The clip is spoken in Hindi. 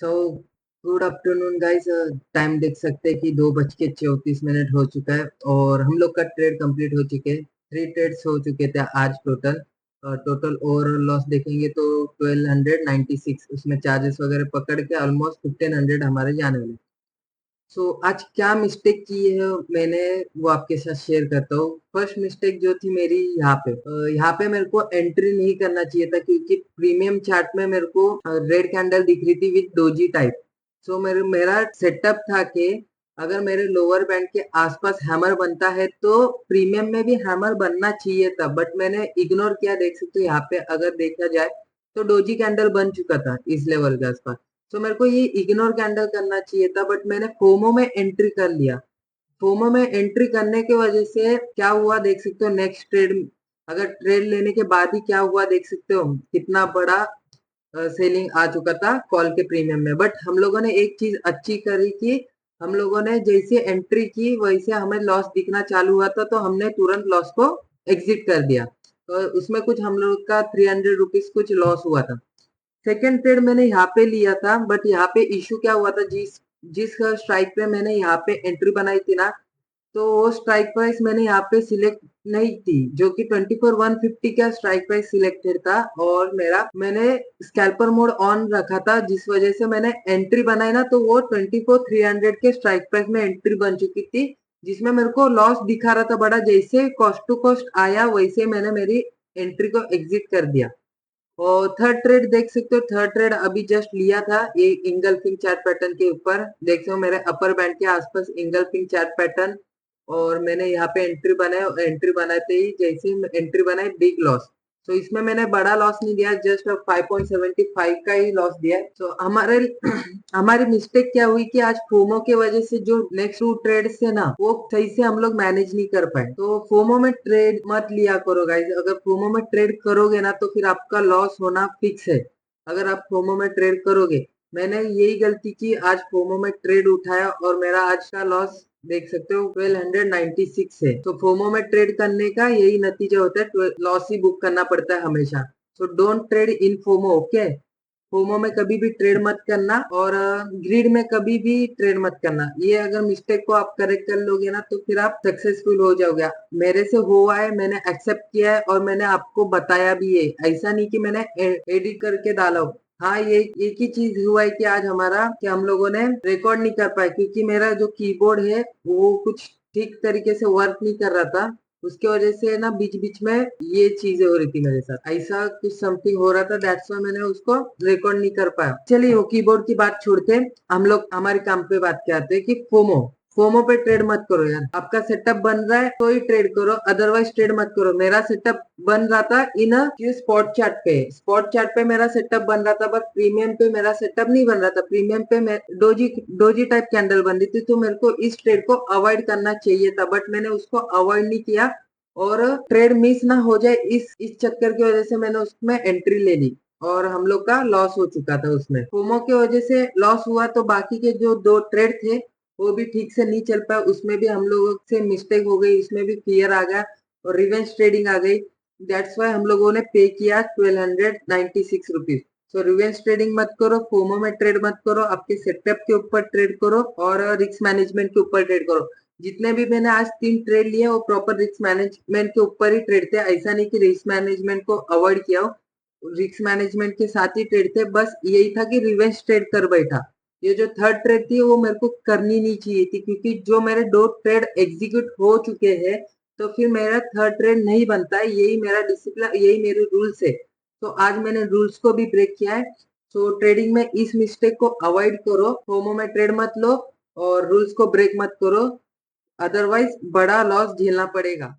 So good afternoon guys. Time देख सकते हैं कि 2:34 हो चुका है और हम लोग का ट्रेड कंप्लीट हो चुके हैं। 3 ट्रेड्स हो चुके थे आज टोटल। टोटल ओवरऑल लॉस देखेंगे तो 1296, उसमें चार्जेस वगैरह पकड़ के ऑलमोस्ट 1500 हमारे जाने वाले। आज क्या मिस्टेक की है मैंने, वो आपके साथ शेयर करता हूँ। फर्स्ट मिस्टेक जो थी मेरी यहाँ पे मेरे को एंट्री नहीं करना चाहिए था, क्योंकि प्रीमियम चार्ट में मेरे को रेड कैंडल दिख रही थी विद डोजी टाइप। मेरा सेटअप था कि अगर मेरे लोअर बैंड के आसपास हैमर बनता है तो प्रीमियम में भी हैमर बनना चाहिए था, बट मैंने इग्नोर किया। देख सकते हो यहाँ पे अगर देखा जाए तो डोजी कैंडल बन चुका था इस लेवल के आसपास। मेरे को ये इग्नोर कैंडल करना चाहिए था, बट मैंने फोमो में एंट्री कर लिया। फोमो में एंट्री करने की वजह से क्या हुआ देख सकते हो। नेक्स्ट ट्रेड, अगर ट्रेड लेने के बाद ही क्या हुआ देख सकते हो, कितना बड़ा सेलिंग आ चुका था कॉल के प्रीमियम में। बट हम लोगों ने एक चीज अच्छी करी कि हम लोगों ने जैसे एंट्री की वैसे हमें लॉस दिखना चालू हुआ था, तो हमने तुरंत लॉस को एग्जिट कर दिया। तो उसमें कुछ हम लोग का 300 रुपीज कुछ लॉस हुआ था। सेकेंड ट्रेड मैंने यहाँ पे लिया था, बट यहाँ पे इशू क्या हुआ था, जिस जिस स्ट्राइक पे मैंने यहाँ पे एंट्री बनाई थी ना, तो वो स्ट्राइक प्राइस मैंने यहाँ पे सिलेक्ट नहीं थी, जो कि 24,150 का स्ट्राइक प्राइस सिलेक्टेड था। और मैंने स्कैल्पर मोड ऑन रखा था, जिस वजह से मैंने एंट्री बनाई ना, तो वो 24,300 के स्ट्राइक प्राइस में एंट्री बन चुकी थी, जिसमें मेरे को लॉस दिखा रहा था बड़ा। जैसे कॉस्ट टू कॉस्ट आया वैसे मैंने मेरी एंट्री को एग्जिट कर दिया। और थर्ड ट्रेड देख सकते हो, थर्ड ट्रेड अभी जस्ट लिया था ये इंगल्फिंग चार्ट पैटर्न के ऊपर। देख सकते हो मेरे अपर बैंड के आसपास इंगल्फिंग चार्ट पैटर्न, और मैंने यहाँ पे एंट्री बनाया और एंट्री बनाते ही जैसे ही एंट्री बनाई बिग लॉस। इसमें मैंने बड़ा लॉस नहीं दिया, जस्ट 5.75 का ही लॉस दिया। हमारे हमारी मिस्टेक क्या हुई कि आज फोमो के वजह से जो नेक्स्ट 2 ट्रेड है ना, वो सही से हम लोग मैनेज नहीं कर पाए। तो फोमो में ट्रेड मत लिया करो गाइस। अगर फोमो में ट्रेड करोगे ना तो फिर आपका लॉस होना फिक्स है, अगर आप फोमो में ट्रेड करोगे। मैंने यही गलती की, आज फोमो में ट्रेड उठाया और मेरा आज का लॉस देख सकते हो 1296 है। तो फोमो में ट्रेड करने का यही नतीजा होता है, लॉस ही बुक करना पड़ता है हमेशा। Don't trade in FOMO, okay. FOMO में कभी भी ट्रेड मत करना, और ग्रीड में कभी भी ट्रेड मत करना। ये अगर मिस्टेक को आप करेक्ट कर लोगे ना, तो फिर आप सक्सेसफुल हो जाओगे। मेरे से हुआ है, मैंने एक्सेप्ट किया है और मैंने आपको बताया भी है। ऐसा नहीं कि मैंने एडिट करके डाला हो। हाँ, ये एक ही चीज हुआ है कि आज हमारा कि हम लोगों ने रिकॉर्ड नहीं कर पाए, क्योंकि मेरा जो कीबोर्ड है वो कुछ ठीक तरीके से वर्क नहीं कर रहा था। उसके वजह से ना बीच बीच में ये चीजें हो रही थी मेरे साथ, ऐसा कुछ समथिंग हो रहा था, दैट्स व्हाई मैंने उसको रिकॉर्ड नहीं कर पाया। चलिए वो कीबोर्ड की बात छोड़ के हम लोग हमारे काम पे बात करते हैं कि फोमो फोमो पे ट्रेड मत करो यार। आपका सेटअप बन रहा है तो ही ट्रेड करो, अदरवाइज ट्रेड मत करो। मेरा सेटअप बन रहा था इन स्पॉट चार्ट पे। स्पॉट चार्ट पे मेरा सेटअप बन रहा था, बट प्रीमियम पे मेरा सेटअप नहीं बन रहा था। प्रीमियम पे डोजी डोजी टाइप कैंडल बन रही थी, तो मेरे को इस ट्रेड को अवॉइड करना चाहिए था, बट मैंने उसको अवॉइड नहीं किया। और ट्रेड मिस ना हो जाए इस चक्कर की वजह से मैंने उसमें एंट्री ले ली, और हम लोग का लॉस हो चुका था उसमें। फोमो की वजह से लॉस हुआ, तो बाकी के जो 2 ट्रेड थे वो भी ठीक से नहीं चल पाया। उसमें भी हम लोगों से मिस्टेक हो गई, उसमें भी फियर आ गया और रिवेंज ट्रेडिंग आ गई। दैट्स वाई हम लोगों ने पे किया 1296 रुपीज। रिवेंज ट्रेडिंग मत करो, फोमो में ट्रेड मत करो, आपके सेटअप के ऊपर ट्रेड करो और रिस्क मैनेजमेंट के ऊपर ट्रेड करो। जितने भी मैंने आज 3 ट्रेड लिए वो प्रॉपर रिस्क मैनेजमेंट के ऊपर ही ट्रेड थे। ऐसा नहीं कि रिस्क मैनेजमेंट को अवॉइड किया हो, रिस्क मैनेजमेंट के साथ ही ट्रेड थे। बस यही था कि रिवेंज ट्रेड कर बैठा। ये जो थर्ड ट्रेड थी वो मेरे को करनी नहीं चाहिए थी, क्योंकि जो मेरे 2 ट्रेड एग्जीक्यूट हो चुके हैं, तो फिर मेरा थर्ड ट्रेड नहीं बनता है। यही मेरा डिसिप्लिन, यही मेरे रूल्स है। तो आज मैंने रूल्स को भी ब्रेक किया है। ट्रेडिंग में इस मिस्टेक को अवॉइड करो, फोमो में ट्रेड मत लो और रूल्स को ब्रेक मत करो, अदरवाइज बड़ा लॉस झेलना पड़ेगा।